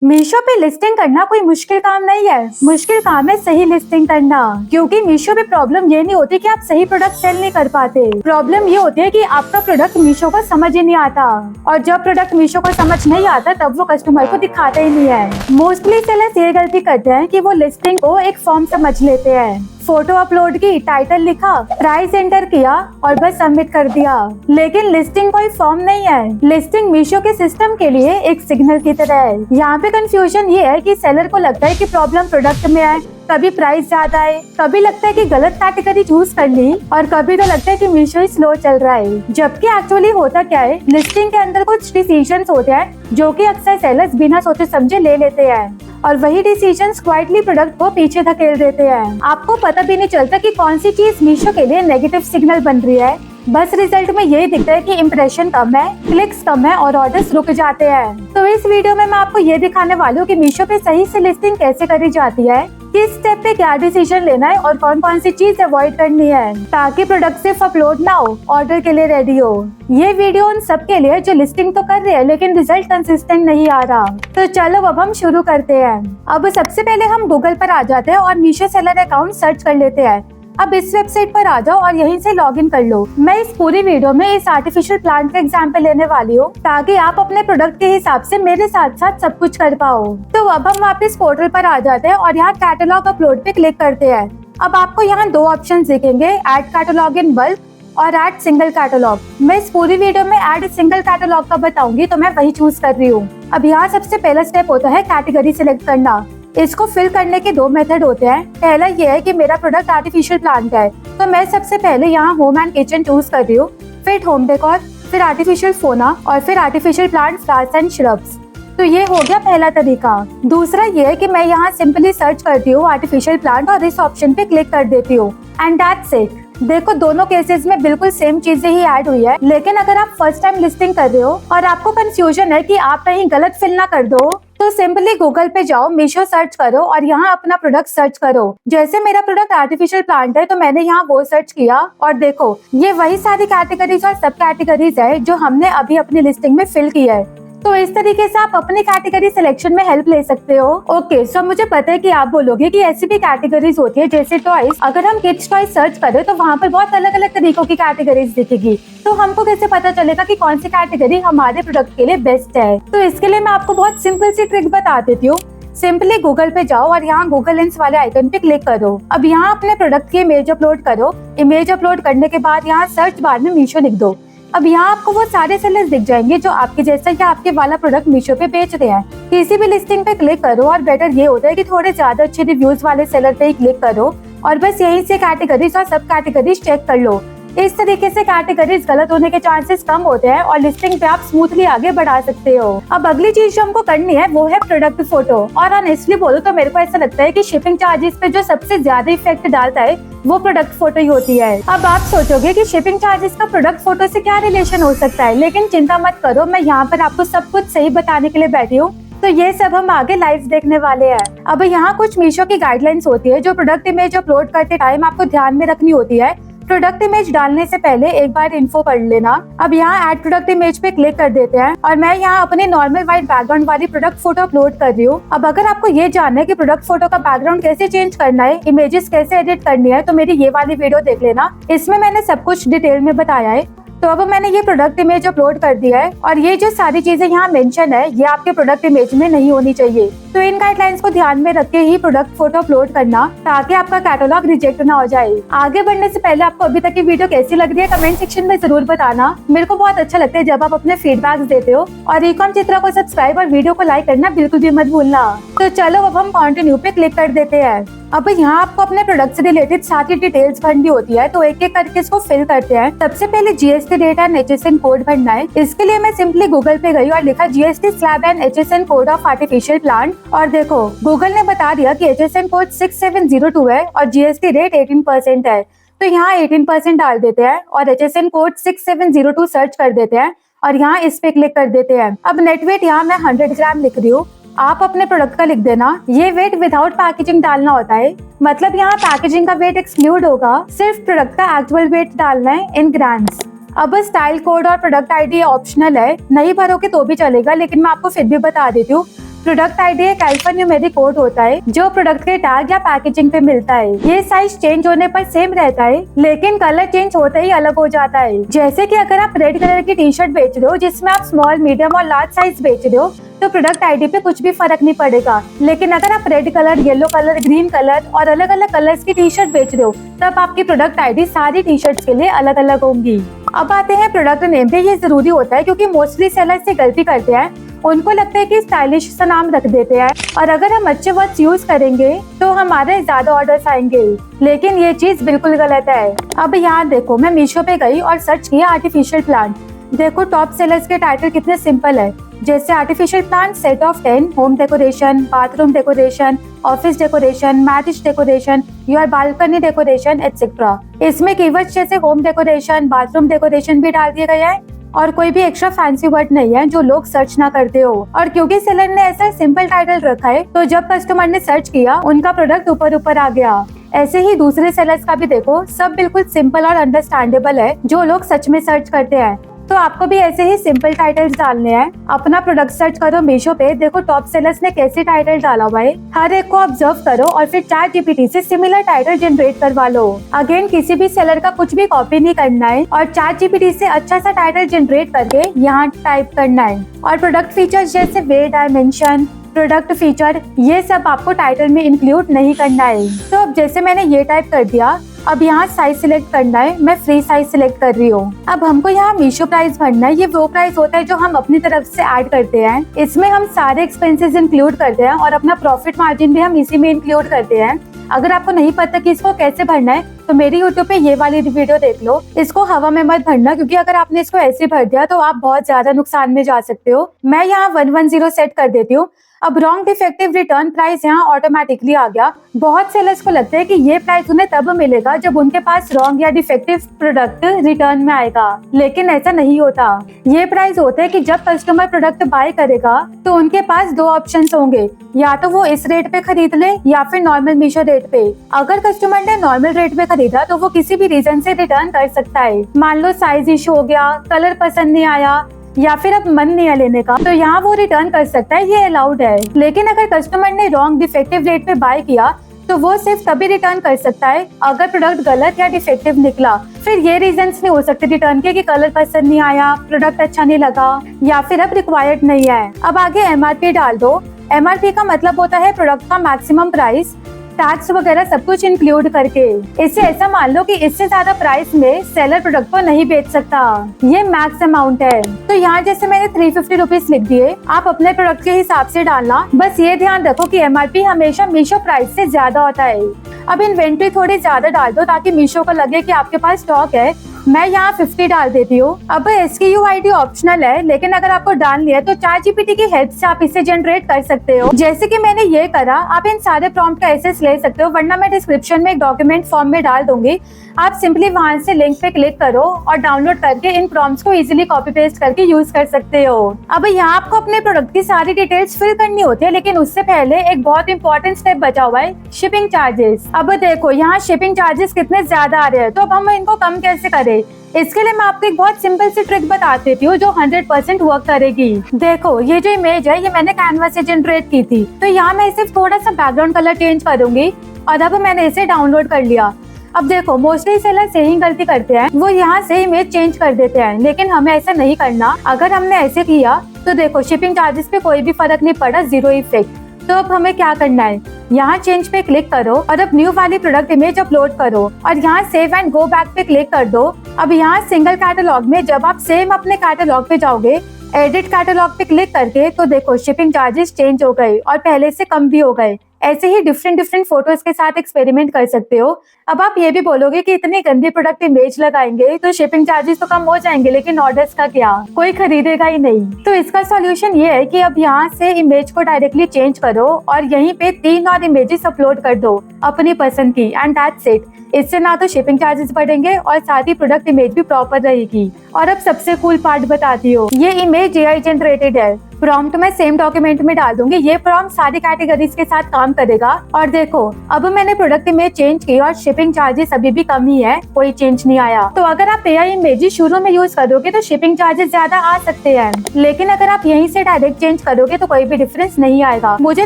मीशो पे लिस्टिंग करना कोई मुश्किल काम नहीं है। मुश्किल काम है सही लिस्टिंग करना, क्योंकि मीशो पे प्रॉब्लम ये नहीं होती कि आप सही प्रोडक्ट सेल नहीं कर पाते। प्रॉब्लम ये होती है कि आपका प्रोडक्ट मीशो को समझ ही नहीं आता, और जब प्रोडक्ट मीशो को समझ नहीं आता तब वो कस्टमर को दिखाते ही नहीं है। मोस्टली सेलर्स ये गलती करते हैं कि वो लिस्टिंग को एक फॉर्म समझ लेते हैं। फोटो अपलोड की, टाइटल लिखा, प्राइस एंटर किया और बस सबमिट कर दिया। लेकिन लिस्टिंग कोई फॉर्म नहीं है। लिस्टिंग मीशो के सिस्टम के लिए एक सिग्नल की तरह है। यहाँ पे कंफ्यूजन ये है कि सेलर को लगता है कि प्रॉब्लम प्रोडक्ट में है, कभी प्राइस ज्यादा है, कभी लगता है कि गलत कैटेगरी चूज कर ली, और कभी तो लगता है कि मीशो ही स्लो चल रहा है। जबकि एक्चुअली होता क्या है, लिस्टिंग के अंदर कुछ डिसीजंस होते हैं जो कि अक्सर सेलर्स बिना सोचे समझे ले लेते हैं, और वही डिसीजंस क्वाइटली प्रोडक्ट को पीछे धकेल देते हैं। आपको पता भी नहीं चलता कि कौन सी चीज मीशो के लिए नेगेटिव सिग्नल बन रही है। बस रिजल्ट में यही दिखता है कि इम्प्रेशन कम है, क्लिक्स कम है और ऑर्डर्स रुक जाते हैं। तो इस वीडियो में मैं आपको ये दिखाने वाली हूँ कि मीशो पे सही से लिस्टिंग कैसे करी जाती है, किस स्टेप पे क्या डिसीजन लेना है और कौन कौन सी चीज अवॉइड करनी है, ताकि प्रोडक्ट सिर्फ अपलोड ना हो, ऑर्डर के लिए रेडी हो। ये वीडियो उन सब के लिए जो लिस्टिंग तो कर रहे हैं लेकिन रिजल्ट कंसिस्टेंट नहीं आ रहा। तो चलो अब हम शुरू करते हैं। अब सबसे पहले हम गूगल पर आ जाते हैं और मीशो सेलर अकाउंट सर्च कर लेते हैं। अब इस वेबसाइट पर आ जाओ और यहीं से लॉगिन कर लो। मैं इस पूरी वीडियो में इस आर्टिफिशियल प्लांट का एग्जांपल लेने वाली हूँ, ताकि आप अपने प्रोडक्ट के हिसाब से मेरे साथ साथ सब कुछ कर पाओ। तो अब हम वापस पोर्टल पर आ जाते हैं और यहाँ कैटलॉग अपलोड पे क्लिक करते हैं। अब आपको यहाँ दो ऑप्शन दिखेंगे, ऐड कैटलॉग इन बल्क और ऐड सिंगल कैटलॉग। मैं इस पूरी वीडियो में ऐड सिंगल कैटलॉग का बताऊंगी, तो मैं वही चूज कर रही हूँ। अब यहाँ सबसे पहला स्टेप होता है कैटेगरी सिलेक्ट करना। इसको फिल करने के दो मेथड होते हैं। पहला ये है कि मेरा प्रोडक्ट आर्टिफिशियल प्लांट है, तो मैं सबसे पहले यहाँ होम एंड किचन चूज कर रही हूँ, फिर होम डेकोर, फिर आर्टिफिशियल फोना और फिर artificial plant, flowers and shrubs. तो ये हो गया पहला तरीका। दूसरा ये है कि मैं यहाँ सिंपली सर्च करती हूँ आर्टिफिशियल प्लांट और इस ऑप्शन पे क्लिक कर देती हूँ, एंड दैट्स इट। देखो दोनों केसेस में बिल्कुल सेम चीजें ही ऐड हुई है। लेकिन अगर आप फर्स्ट टाइम लिस्टिंग कर रहे हो और आपको कंफ्यूजन है कि आप कहीं गलत फिल ना कर दो, तो सिंपली गूगल पे जाओ, मीशो सर्च करो और यहाँ अपना प्रोडक्ट सर्च करो। जैसे मेरा प्रोडक्ट आर्टिफिशियल प्लांट है तो मैंने यहाँ वो सर्च किया, और देखो ये वही सारी कैटेगरीज और सब कैटेगरीज है जो हमने अभी अपनी लिस्टिंग में फिल की है। तो इस तरीके से आप अपनी कैटेगरी सिलेक्शन में हेल्प ले सकते हो। ओके, सो मुझे पता है कि आप बोलोगे कि ऐसी भी कैटेगरीज होती है जैसे टॉयज। अगर हम किड्स टॉयज सर्च करें तो वहाँ पर बहुत अलग अलग तरीकों की कैटेगरीज दिखेगी, तो हमको कैसे पता चलेगा कि कौन सी कैटेगरी हमारे प्रोडक्ट के लिए बेस्ट है। तो इसके लिए मैं आपको बहुत सिंपल सी ट्रिक बता देती हूँ। सिंपली गूगल पे जाओ और यहाँ गूगल लेंस वाले आइकन पे क्लिक करो। अब यहाँ अपने प्रोडक्ट की इमेज अपलोड करो। इमेज अपलोड करने के बाद यहाँ सर्च बार में मीशो लिख दो। अब यहाँ आपको वो सारे सेलर्स दिख जाएंगे जो आपके जैसा या आपके वाला प्रोडक्ट मीशो पे बेच रहे हैं। किसी भी लिस्टिंग पे क्लिक करो, और बेटर ये होता है कि थोड़े ज्यादा अच्छे रिव्यूज वाले सेलर पे ही क्लिक करो और बस यहीं से कैटेगरीज और सब कैटेगरीज चेक कर लो। इस तरीके से कैटेगरीज गलत होने के चांसेस कम होते हैं और लिस्टिंग पे आप स्मूथली आगे बढ़ा सकते हो। अब अगली चीज जो हमको करनी है वो है प्रोडक्ट फोटो। और ऑनेस्टली बोलो तो मेरे को ऐसा लगता है कि शिपिंग चार्जेस पे जो सबसे ज्यादा इफेक्ट डालता है वो प्रोडक्ट फोटो ही होती है। अब आप सोचोगे कि शिपिंग चार्जेस का प्रोडक्ट फोटो से क्या रिलेशन हो सकता है, लेकिन चिंता मत करो, मैं यहाँ पर आपको सब कुछ सही बताने के लिए बैठी हूँ। तो ये सब हम आगे लाइव देखने वाले हैं। अब यहाँ कुछ मीशो की गाइडलाइंस होती है जो प्रोडक्ट इमेज अपलोड करते टाइम आपको ध्यान में रखनी होती है। प्रोडक्ट इमेज डालने से पहले एक बार इन्फो पढ़ लेना। अब यहाँ ऐड प्रोडक्ट इमेज पे क्लिक कर देते हैं और मैं यहाँ अपनी नॉर्मल व्हाइट बैकग्राउंड वाली प्रोडक्ट फोटो अपलोड कर रही हूँ। अब अगर आपको ये जानना है कि प्रोडक्ट फोटो का बैकग्राउंड कैसे चेंज करना है, इमेजेस कैसे एडिट करनी है, तो मेरी ये वाली वीडियो देख लेना, इसमें मैंने सब कुछ डिटेल में बताया है। तो अब मैंने ये प्रोडक्ट इमेज अपलोड कर दिया है, और ये जो सारी चीजें यहाँ मेंशन है ये आपके प्रोडक्ट इमेज में नहीं होनी चाहिए। तो इन गाइडलाइंस को ध्यान में रख के ही प्रोडक्ट फोटो अपलोड करना, ताकि आपका कैटलॉग रिजेक्ट ना हो जाए। आगे बढ़ने से पहले आपको अभी तक की वीडियो कैसी लग रही है कमेंट सेक्शन में जरूर बताना। मेरे को बहुत अच्छा लगता है जब आप अपने फीडबैक देते हो। और ईकॉम चित्रा को सब्सक्राइब और वीडियो को लाइक करना बिल्कुल भी मत भूलना। तो चलो अब हम कंटिन्यू पे क्लिक कर देते हैं। अब यहाँ आपको अपने प्रोडक्ट से रिलेटेड सारी डिटेल्स भरनी होती है, तो एक एक करके इसको फिल करते हैं। सबसे पहले GST rate and HSN code भरना है। इसके लिए मैं सिंपली गूगल पे गई और लिखा GST slab and HSN code of artificial plant, और देखो गूगल ने बता दिया कि HSN कोड 6702 है और GST रेट 18% है। तो यहाँ 18% डाल देते हैं और HSN कोड 6702 सर्च कर देते हैं और यहाँ इस पे क्लिक कर देते हैं। अब नेट वेट यहाँ मैं 100 ग्राम लिख रही हूँ, आप अपने प्रोडक्ट का लिख देना। ये वेट विदाउट पैकेजिंग डालना होता है, मतलब यहाँ पैकेजिंग का वेट एक्सक्लूड होगा, सिर्फ प्रोडक्ट का एक्चुअल वेट डालना है इन ग्राम्स। अब स्टाइल कोड और प्रोडक्ट आईडी ऑप्शनल है, नहीं भरोगे तो भी चलेगा, लेकिन मैं आपको फिर भी बता देती हूँ। प्रोडक्ट आईडी एक अल्फान्यूमेरिक कोड होता है जो प्रोडक्ट के टैग या पैकेजिंग पे मिलता है। ये साइज चेंज होने पर सेम रहता है, लेकिन कलर चेंज होते ही अलग हो जाता है। जैसे कि अगर आप रेड कलर की टी शर्ट बेच रहे हो जिसमें आप स्मॉल, मीडियम और लार्ज साइज बेच रहे हो, तो प्रोडक्ट आईडी पे कुछ भी फर्क नहीं पड़ेगा। लेकिन अगर आप red colour, yellow colour, green colour और अलग अलग कलर्स की टी शर्ट बेच रहे हो, तब आपकी प्रोडक्ट आईडी सारी टी शर्ट्स के लिए अलग अलग होंगी। अब आते हैं प्रोडक्ट नेम पे। ये जरूरी होता है क्योंकि मोस्टली सेलर्स से गलती करते हैं, उनको लगता है कि स्टाइलिश सा नाम रख देते हैं और अगर हम अच्छे वर्ड्स यूज करेंगे तो हमारे ज्यादा ऑर्डर्स आएंगे, लेकिन ये चीज बिल्कुल गलत है। अब यहाँ देखो, मैं मीशो पे गई और सर्च किया आर्टिफिशियल प्लांट। देखो टॉप सेलर्स के टाइटल कितने सिंपल है, जैसे artificial plant set of 10, home decoration, bathroom decoration, office decoration, marriage decoration, your balcony decoration etcetera. इसमें कीवर्ड्स जैसे होम डेकोरेशन, बाथरूम डेकोरेशन भी डाल दिए गए हैं और कोई भी एक्स्ट्रा फैंसी वर्ड नहीं है जो लोग सर्च ना करते हो। और क्योंकि सेलर ने ऐसा सिंपल टाइटल रखा है, तो जब कस्टमर ने सर्च किया उनका प्रोडक्ट ऊपर ऊपर आ गया। ऐसे ही दूसरे सेलर्स का भी देखो, सब बिल्कुल सिंपल और अंडरस्टैंडेबल है जो लोग सच में सर्च करते हैं। तो आपको भी ऐसे ही सिंपल टाइटल्स डालने हैं। अपना प्रोडक्ट सर्च करो मीशो पे, देखो टॉप सेलर्स ने कैसे टाइटल डाला हुआ है, हर एक को ऑब्जर्व करो और फिर चैट जीपीटी से सिमिलर टाइटल जनरेट करवा लो। अगेन किसी भी सेलर का कुछ भी कॉपी नहीं करना है और चैट जीपीटी से अच्छा सा टाइटल जनरेट करके यहाँ टाइप करना है। और प्रोडक्ट फीचर्स जैसे वेट, डायमेंशन, प्रोडक्ट फीचर, ये सब आपको टाइटल में इंक्लूड नहीं करना है। तो अब जैसे मैंने ये टाइप कर दिया, अब यहाँ साइज सिलेक्ट करना है, मैं फ्री साइज सिलेक्ट कर रही हूँ। अब हमको यहाँ मीशो प्राइस भरना है। ये वो प्राइस होता है जो हम अपनी तरफ से ऐड करते हैं। इसमें हम सारे एक्सपेंसेस इंक्लूड करते हैं और अपना प्रॉफिट मार्जिन भी हम इसी में इंक्लूड करते हैं। अगर आपको नहीं पता कि इसको कैसे भरना है तो मेरी यूट्यूब पे ये वाली वीडियो देख लो। इसको हवा में मत भरना, क्योंकि अगर आपने इसको ऐसे भर दिया तो आप बहुत ज्यादा नुकसान में जा सकते हो। मैं यहाँ 110 सेट कर देती हूँ। अब रॉन्ग डिफेक्टिव रिटर्न प्राइस यहाँ ऑटोमेटिकली आ गया। बहुत सेलर्स को लगता है कि ये प्राइस उन्हें तब मिलेगा जब उनके पास रॉन्ग या डिफेक्टिव प्रोडक्ट रिटर्न में आएगा, लेकिन ऐसा नहीं होता। ये प्राइस होता है कि जब कस्टमर प्रोडक्ट बाय करेगा तो उनके पास दो ऑप्शंस होंगे, या तो वो इस रेट पे खरीद ले या फिर नॉर्मल मीशो रेट पे। अगर कस्टमर ने नॉर्मल रेट पे खरीदा तो वो किसी भी रीजन से रिटर्न कर सकता है। मान लो साइज इशू हो गया, कलर पसंद नहीं आया या फिर अब मन नहीं है लेने का, तो यहाँ वो रिटर्न कर सकता है, ये अलाउड है। लेकिन अगर कस्टमर ने रॉन्ग डिफेक्टिव रेट पे बाय किया तो वो सिर्फ तभी रिटर्न कर सकता है अगर प्रोडक्ट गलत या डिफेक्टिव निकला। फिर ये रीजंस नहीं हो सकते रिटर्न के कि कलर पसंद नहीं आया, प्रोडक्ट अच्छा नहीं लगा या फिर अब रिक्वायर्ड नहीं है। अब आगे एमआरपी डाल दो। एमआरपी का मतलब होता है प्रोडक्ट का मैक्सिमम प्राइस, टैक्स वगैरह सब कुछ इंक्लूड करके। इससे ऐसा मान लो कि इससे ज्यादा प्राइस में सेलर प्रोडक्ट को नहीं बेच सकता, ये मैक्स अमाउंट है। तो यहाँ जैसे मैंने 350 रुपीज लिख दिए, आप अपने प्रोडक्ट के हिसाब से डालना। बस ये ध्यान रखो कि एमआरपी हमेशा मीशो प्राइस से ज्यादा होता है। अब इन्वेंट्री थोड़ी ज्यादा डाल दो ताकि मीशो को लगे कि आपके पास स्टॉक है। मैं यहाँ 50 डाल देती हूँ। अब SKU ID ऑप्शनल है, लेकिन अगर आपको डालनी है तो चैट जीपीटी की हेल्प से आप इसे जनरेट कर सकते हो। जैसे कि मैंने ये करा, आप इन सारे प्रॉम्प्ट का एक्सेस ले सकते हो, वरना मैं डिस्क्रिप्शन में एक डॉक्यूमेंट फॉर्म में डाल दूंगी। आप सिंपली वहां से लिंक पे क्लिक करो और डाउनलोड करके इन प्रॉम्प्ट्स को इजीली कॉपी पेस्ट करके यूज कर सकते हो। अब यहाँ आपको अपने प्रोडक्ट की सारी डिटेल्स फिल करनी होती है, लेकिन उससे पहले एक बहुत इंपॉर्टेंट स्टेप बचा हुआ है, शिपिंग चार्जेस। अब देखो यहाँ शिपिंग चार्जेस कितने ज्यादा आ रहे हैं, तो अब हम इनको कम कैसे करें? इसके लिए मैं आपको एक बहुत सिंपल सी ट्रिक बता देती हूँ जो 100% वर्क करेगी। देखो ये जो इमेज है ये मैंने कैनवा से जनरेट की थी, तो यहाँ मैं सिर्फ थोड़ा सा बैकग्राउंड कलर चेंज करूंगी और अब मैंने इसे डाउनलोड कर लिया। अब देखो मोस्टली सेलर यही गलती करते हैं, वो यहाँ से इमेज चेंज कर देते हैं, लेकिन हमें ऐसा नहीं करना। अगर हमने ऐसे किया तो देखो शिपिंग चार्जेस पे कोई भी फर्क नहीं पड़ा, जीरो इफेक्ट। तो अब हमें क्या करना है, यहाँ चेंज पे क्लिक करो और अब न्यू वाली प्रोडक्ट इमेज अपलोड करो और यहाँ सेव एंड गो बैक पे क्लिक कर दो। अब यहाँ सिंगल कैटलॉग में जब आप सेम अपने कैटलॉग पे जाओगे, एडिट कैटलॉग पे क्लिक करके, तो देखो शिपिंग चार्जेस चेंज हो गए और पहले से कम भी हो गए। ऐसे ही डिफरेंट फोटोज के साथ एक्सपेरिमेंट कर सकते हो। अब आप ये भी बोलोगे कि इतनी गंदी प्रोडक्ट इमेज लगाएंगे तो शिपिंग चार्जेस तो कम हो जाएंगे, लेकिन ऑर्डर्स का क्या, कोई खरीदेगा ही नहीं। तो इसका सॉल्यूशन ये है कि अब यहाँ से इमेज को डायरेक्टली चेंज करो और यहीं पे 3 और इमेजेस अपलोड कर दो अपनी पसंद की, एंड दैट्स इट। इससे ना तो शिपिंग चार्जेस बढ़ेंगे और साथ ही प्रोडक्ट इमेज भी प्रॉपर रहेगी। और अब सबसे कूल पार्ट बताती हूँ, ये इमेज AI जनरेटेड है, प्रॉम्प्ट मैं सेम डॉक्यूमेंट में डाल दूंगी। ये प्रॉम्प्ट सारी कैटेगरीज के साथ काम करेगा। और देखो अब मैंने प्रोडक्ट इमेज चेंज की और शिपिंग चार्जेस अभी भी कम ही है, कोई चेंज नहीं आया। तो अगर आप एआई इमेजेस शुरू में यूज करोगे तो शिपिंग चार्जेस ज्यादा आ सकते हैं, लेकिन अगर आप यहीं से डायरेक्ट चेंज करोगे तो कोई भी डिफरेंस नहीं आएगा। मुझे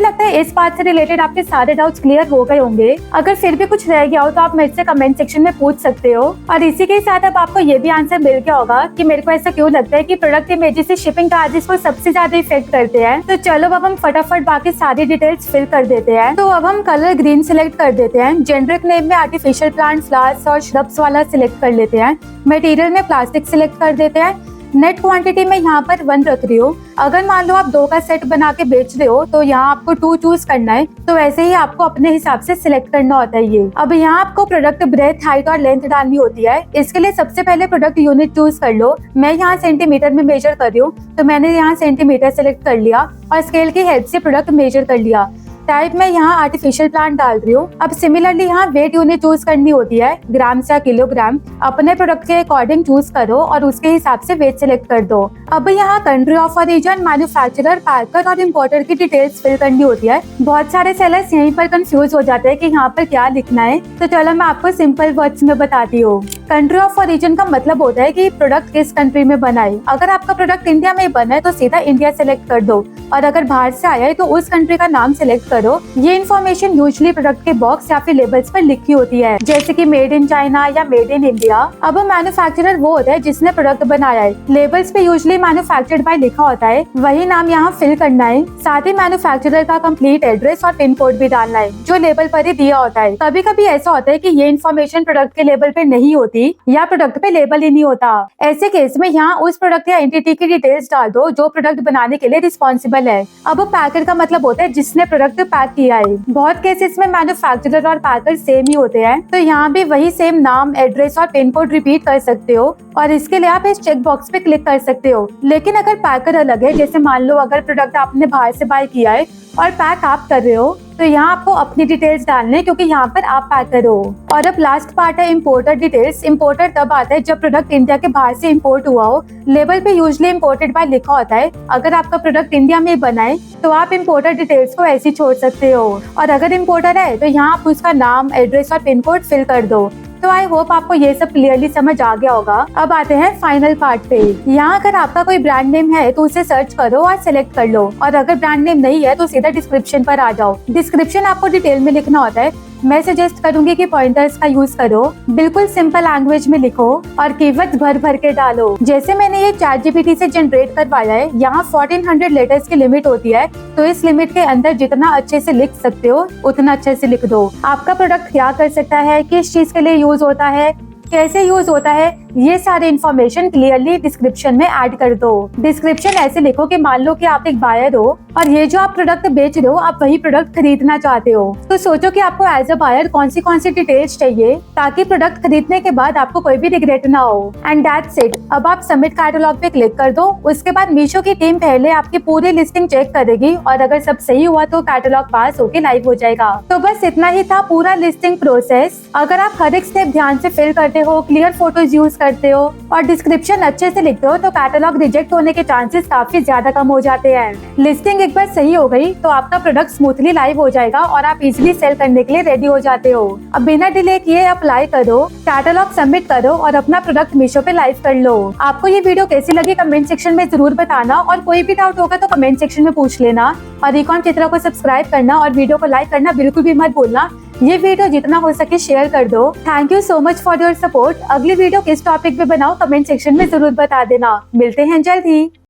लगता है इस बात से रिलेटेड आपके सारे डाउट्स क्लियर हो गए होंगे। अगर फिर भी कुछ रह गया हो तो आप मेरे से कमेंट सेक्शन में पूछ सकते हो। और इसी के साथ अब आपको ये भी आंसर मिल गया होगा कि मेरे को ऐसा क्यों लगता है कि प्रोडक्ट इमेजेस से शिपिंग चार्जेस को सबसे ज्यादा इफेक्ट करते हैं। तो चलो अब हम फटाफट बाकी सारी डिटेल्स फिल कर देते हैं। तो अब हम कलर ग्रीन सिलेक्ट कर देते हैं। जेनेरिक नेम में आर्टिफिशियल प्लांट, फ्लावर्स और श्रब्स वाला सिलेक्ट कर लेते हैं। मटेरियल में प्लास्टिक सिलेक्ट कर देते हैं। नेट क्वांटिटी में यहाँ पर 1 रख रही हूँ। अगर मान लो आप 2 का सेट बना के बेच रहे हो तो यहाँ आपको 2 चूज करना है। तो वैसे ही आपको अपने हिसाब से सिलेक्ट करना होता है ये। अब यहाँ आपको प्रोडक्ट ब्रेथ, हाइट और लेंथ डालनी होती है। इसके लिए सबसे पहले प्रोडक्ट यूनिट चूज कर लो। मैं यहाँ सेंटीमीटर में मेजर कर रही हूँ तो मैंने यहाँ सेंटीमीटर सेलेक्ट कर लिया और स्केल की हेल्प से प्रोडक्ट मेजर कर लिया। टाइप में यहाँ आर्टिफिशियल प्लांट डाल रही हूँ। अब सिमिलरली यहाँ वेट यूनिट चूज करनी होती है, ग्राम या किलोग्राम। अपने प्रोडक्ट के अकॉर्डिंग चूज करो और उसके हिसाब से वेट सिलेक्ट कर दो। अब यहाँ कंट्री ऑफ ओरिजिन, मैन्युफैक्चरर, पैकर और इम्पोर्टर की डिटेल्स फिल करनी होती है। बहुत सारे सेलर्स यहीं पर कंफ्यूज हो जाते हैं कि यहाँ पर क्या लिखना है, तो चलो मैं आपको सिंपल वर्ड्स में बताती हूँ। कंट्री ऑफ ओरिजिन का मतलब होता है कि प्रोडक्ट किस कंट्री में बना है। अगर आपका प्रोडक्ट इंडिया में बना है तो सीधा इंडिया सेलेक्ट कर दो, और अगर बाहर से आया है तो उस कंट्री का नाम सिलेक्ट करो। ये इन्फॉर्मेशन यूजुअली प्रोडक्ट के बॉक्स या फिर लेबल्स पर लिखी होती है, जैसे कि मेड इन चाइना या मेड इन इंडिया। अब मैन्युफैक्चरर वो होता है जिसने प्रोडक्ट बनाया है। लेबल्स पे यूजुअली मैन्युफैक्चर्ड बाय लिखा होता है, वही नाम यहाँ फिल करना है। साथ ही मैन्युफैक्चरर का कंप्लीट एड्रेस और पिन कोड भी डालना है, जो लेबल पर ही दिया होता है। कभी कभी ऐसा होता है कि ये इन्फॉर्मेशन प्रोडक्ट के लेबल पे नहीं होती या प्रोडक्ट पे लेबल ही नहीं होता। ऐसे केस में यहाँ उस प्रोडक्ट या एंटिटी की डिटेल्स डाल दो जो प्रोडक्ट बनाने के लिए रिस्पॉन्सिबल है। अब पैकर का मतलब होता है जिसने प्रोडक्ट पैक किया है। बहुत केसेस में मैन्युफैक्चरर और पैकर सेम ही होते हैं, तो यहाँ भी वही सेम नाम, एड्रेस और पिन कोड रिपीट कर सकते हो, और इसके लिए आप इस चेक बॉक्स पे क्लिक कर सकते हो। लेकिन अगर पैकर अलग है, जैसे मान लो अगर प्रोडक्ट आपने बाहर से बाय किया है और पैक आप कर रहे हो, तो यहाँ आपको अपनी डिटेल्स डालने, क्योंकि यहाँ पर आप पैकर हो। और अब लास्ट पार्ट है इम्पोर्टर डिटेल्स। इम्पोर्टर तब आता है जब प्रोडक्ट इंडिया के बाहर से इम्पोर्ट हुआ हो। लेबल पे यूजुअली इम्पोर्टेड बाय लिखा होता है। अगर आपका प्रोडक्ट इंडिया में बना है तो आप इम्पोर्टर डिटेल्स को ऐसे छोड़ सकते हो, और अगर इम्पोर्टर है तो यहाँ आप उसका नाम, एड्रेस और पिन कोड फिल कर दो। तो आई होप आपको ये सब क्लियरली समझ आ गया होगा। अब आते हैं फाइनल पार्ट पे। यहाँ अगर आपका कोई ब्रांड नेम है तो उसे सर्च करो और सिलेक्ट कर लो, और अगर ब्रांड नेम नहीं है तो सीधा डिस्क्रिप्शन पर आ जाओ। डिस्क्रिप्शन आपको डिटेल में लिखना होता है। मैं सजेस्ट करूंगी कि पॉइंटर्स का यूज करो, बिल्कुल सिंपल लैंग्वेज में लिखो और कीवर्ड्स भर भर के डालो। जैसे मैंने ये ChatGPT से जनरेट करवाया है, यहाँ 1400 लेटर्स की लिमिट होती है, तो इस लिमिट के अंदर जितना अच्छे से लिख सकते हो उतना अच्छे से लिख दो। आपका प्रोडक्ट क्या कर सकता है, किस चीज के लिए यूज होता है, कैसे यूज होता है, ये सारे इन्फॉर्मेशन क्लियरली डिस्क्रिप्शन में ऐड कर दो। डिस्क्रिप्शन ऐसे लिखो कि मान लो कि आप एक बायर हो और ये जो आप प्रोडक्ट बेच रहे हो आप वही प्रोडक्ट खरीदना चाहते हो, तो सोचो कि आपको एज अ बायर कौन सी डिटेल्स चाहिए ताकि प्रोडक्ट खरीदने के बाद आपको कोई भी रिग्रेट ना हो। And that's it. अब आप सबमिट कैटलॉग पे क्लिक कर दो। उसके बाद मीशो की टीम पहले आपकी पूरी लिस्टिंग चेक करेगी, और अगर सब सही हुआ तो कैटलॉग पास होके लाइव हो जाएगा। तो बस इतना ही था पूरा लिस्टिंग प्रोसेस। अगर आप हर एक स्टेप ध्यान से फिल करते हो, क्लियर फोटोज यूज करते हो और डिस्क्रिप्शन अच्छे से लिखते हो, तो कैटलॉग रिजेक्ट होने के चांसेस काफी ज्यादा कम हो जाते हैं। लिस्टिंग एक बार सही हो गई तो आपका प्रोडक्ट स्मूथली लाइव हो जाएगा और आप इजीली सेल करने के लिए रेडी हो जाते हो। अब बिना डिले किए अप्लाई करो, कैटलॉग सबमिट करो और अपना प्रोडक्ट मीशो पे लाइव कर लो। आपको ये वीडियो कैसी लगी कमेंट सेक्शन में जरूर बताना, और कोई भी डाउट होगा तो कमेंट सेक्शन में पूछ लेना। और ईकॉम चित्रा को सब्सक्राइब करना और वीडियो को लाइक करना बिल्कुल भी मत भूलना। ये वीडियो जितना हो सके शेयर कर दो। Thank you so much for your support. अगली वीडियो किस टॉपिक पे बनाओ कमेंट सेक्शन में जरूर बता देना। मिलते हैं जल्द ही।